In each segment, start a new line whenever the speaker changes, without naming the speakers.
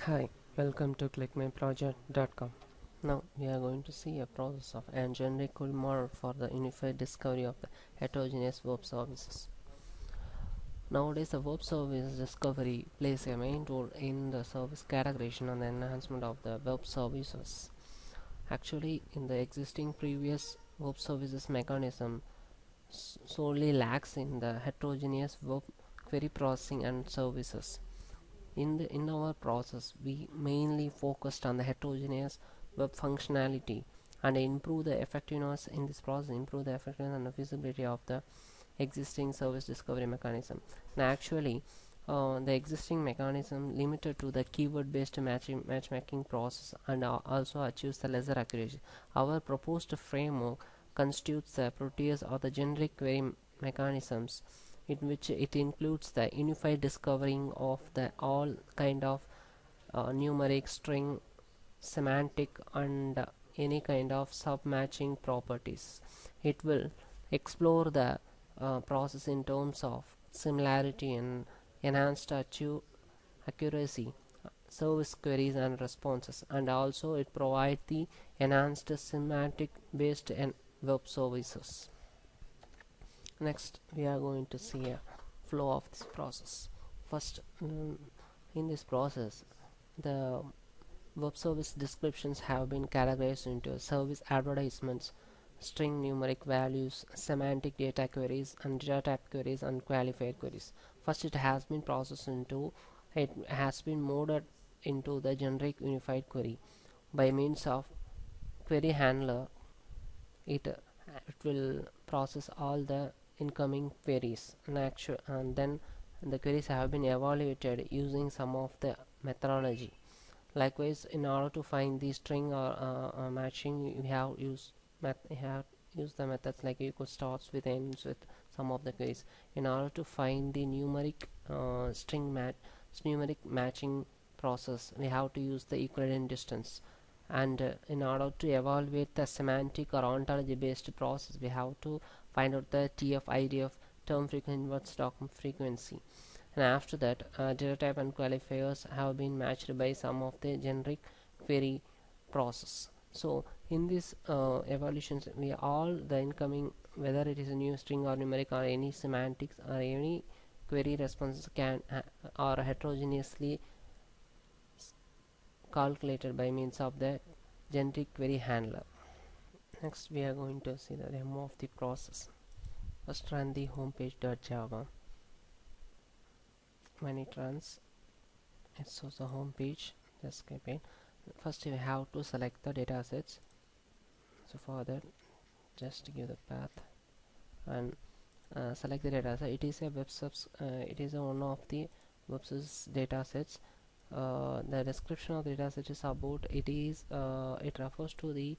Hi, welcome to clickmyproject.com. Now we are going to see a process of a generic code model for the unified discovery of the heterogeneous web services. Nowadays, the web service discovery plays a main role in the service categorization and the enhancement of the web services. Actually, in the existing previous web services mechanism solely lacks in the heterogeneous web query processing and services. In our process, we mainly focused on the heterogeneous web functionality and improve the effectiveness in this process, improve the effectiveness and the feasibility of the existing service discovery mechanism. Now, actually, the existing mechanism limited to the keyword-based matchmaking process and also achieves the lesser accuracy. Our proposed framework constitutes the proteus or the generic query mechanisms in which it includes the unified discovering of the all kind of numeric, string, semantic and any kind of submatching properties. It will explore the process in terms of similarity and enhanced accuracy, service queries and responses, and also it provides the enhanced semantic based web services. Next, we are going to see a flow of this process. First, in this process, the web service descriptions have been categorized into service advertisements, string numeric values, semantic data queries, and data type queries and qualifier queries. First, it has been molded into the generic unified query by means of query handler. It will process all the incoming queries and then the queries have been evaluated using some of the methodology. Likewise, in order to find the string or matching, you have used the methods like you could start with ends with some of the queries. In order to find the numeric matching process, we have to use the equivalent distance. And in order to evaluate the semantic or ontology based process, we have to find out the TF-ID of term frequency versus document frequency. And after that, data type and qualifiers have been matched by some of the generic query process. So in this evaluations, we all the incoming, whether it is a new string or numeric or any semantics or any query responses can are heterogeneously calculated by means of the generic query handler. Next, we are going to see the demo of the process. First, run the homepage.java. When it runs, it shows the home page. Just skip it. First, you have to select the data sets. So for that, just give the path and select the data set. It is a it is one of the web service data sets. The description of the data set is about it refers to the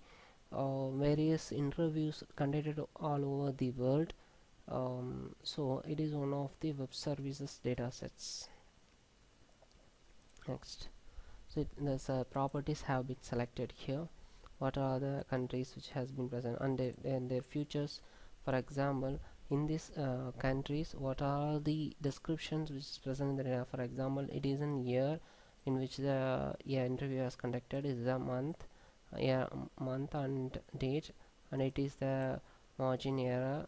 various interviews conducted all over the world. So it is one of the web services data sets. Next, so the properties have been selected here. What are the countries which has been present and their features? For example, in these countries, what are the descriptions which is present in the data? For example, it is an year in which the interview was conducted, is the month and date, and it is the margin error.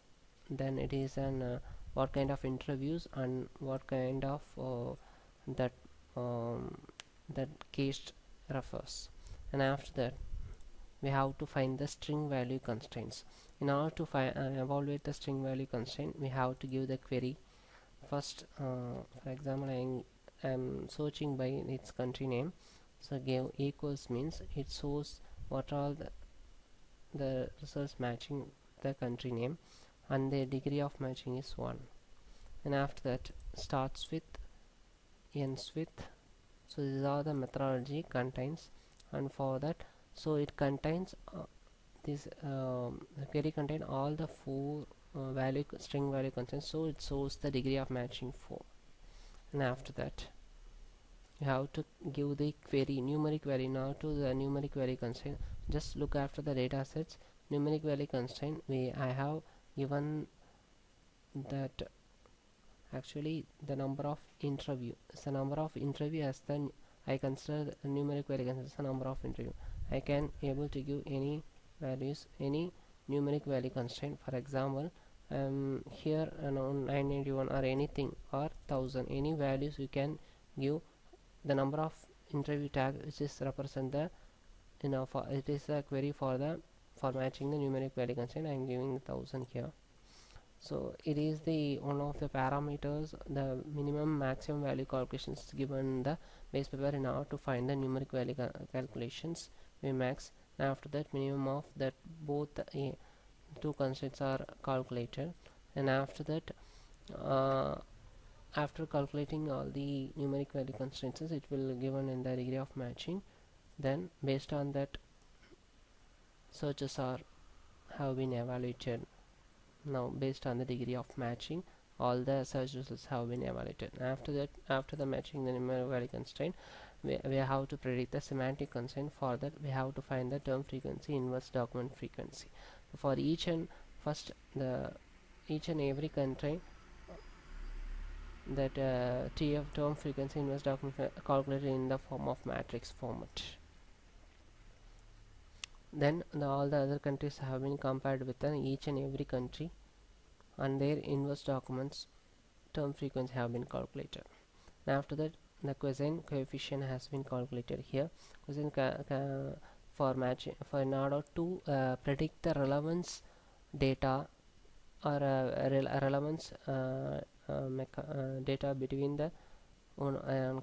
Then it is an what kind of interviews and what kind of that that case refers. And after that, we have to find the string value constraints. In order to evaluate the string value constraint, we have to give the query. First, for example, I am searching by its country name, so give equals means it shows what are the results matching the country name, and the degree of matching is 1. And after that, starts with, ends with. So these are the methodology contains, and for that, so it contains the query contain all the 4 string value constraints, so it shows the degree of matching 4. And after that, you have to give the query numeric value. Now to the numeric value constraint, just look after the data sets. Numeric value constraint, I have given that actually the number of interview. So number of interview I consider the numeric value constraint as a number of interview. I can able to give any values, any numeric value constraint. For example, here 991 or anything or 1000, any values you can give the number of interview tag which is represent the for it is a query for matching the numeric value constraint. I am giving 1000 here. So it is the one of the parameters, the minimum maximum value calculations given the base paper in order to find the numeric value calculations we max. After that, minimum of that both two constraints are calculated, and after that after calculating all the numeric value constraints, it will given in the degree of matching. Then based on that, searches are have been evaluated. Now based on the degree of matching, all the search results have been evaluated. After that, after the matching the numeric value constraint, we have to predict the semantic constraint. For that, we have to find the term frequency, inverse document frequency. For each and every constraint, that TF term frequency inverse document calculated in the form of matrix format. Then all the other countries have been compared with each and every country, and their inverse documents term frequency have been calculated. After that, the Quotient coefficient has been calculated here. Quotient for matching, for in order to predict the relevance data or relevance data between the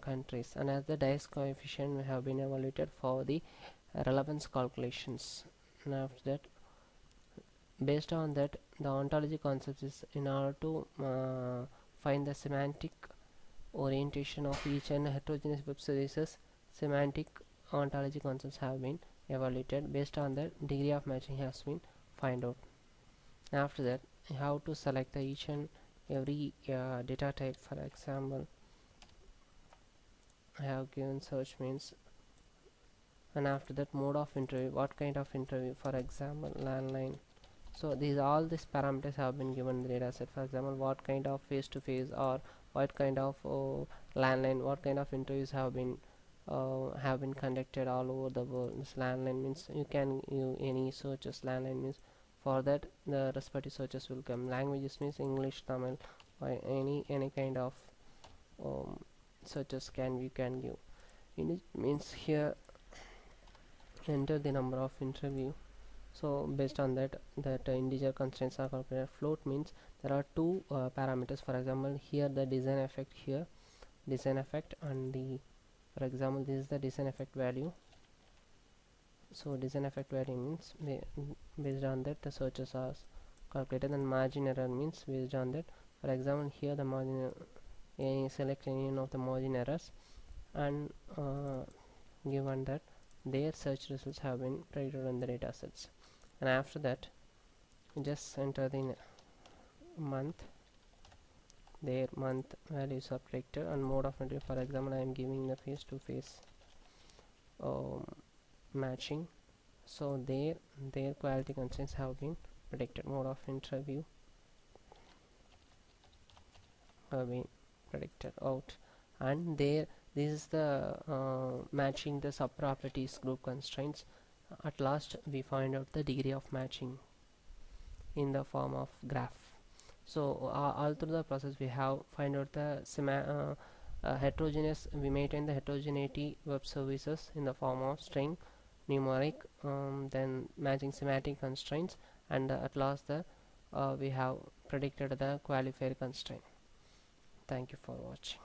countries, and as the dice coefficient have been evaluated for the relevance calculations. And after that, based on that, the ontology concept is in order to find the semantic orientation of each and heterogeneous web services. Semantic ontology concepts have been evaluated. Based on that, degree of matching has been find out. After that, you have to select the each and every data type. For example, I have given search means, and after that, mode of interview, what kind of interview, for example landline. So all these parameters have been given in the data set. For example, what kind of face-to-face or what kind of landline, what kind of interviews have been conducted all over the world. This landline means you can use any searches. Landline means for that the respective searches will come. Languages means English, Tamil, or any kind of searches we can give. It means here enter the number of interview. So based on that integer constraints are calculated. Float means there are two parameters. For example, here the design effect, here design effect, and the, for example, this is the design effect value. So design effect value means based on that the searches are calculated. And margin error means based on that, for example, here the margin select any of the margin errors, and given that their search results have been predicted in the data sets. And after that, just enter the month, their month values are predicted, and mode of entry. For example, I am giving the face-to-face matching. So their quality constraints have been predicted. Mode of interview have been predicted out, and this is the matching the sub-properties group constraints. At last, we find out the degree of matching in the form of graph. So all through the process, we have find out the heterogeneous. We maintain the heterogeneity web services in the form of string, numeric, then matching semantic constraints, and at last we have predicted the qualifier constraint. Thank you for watching.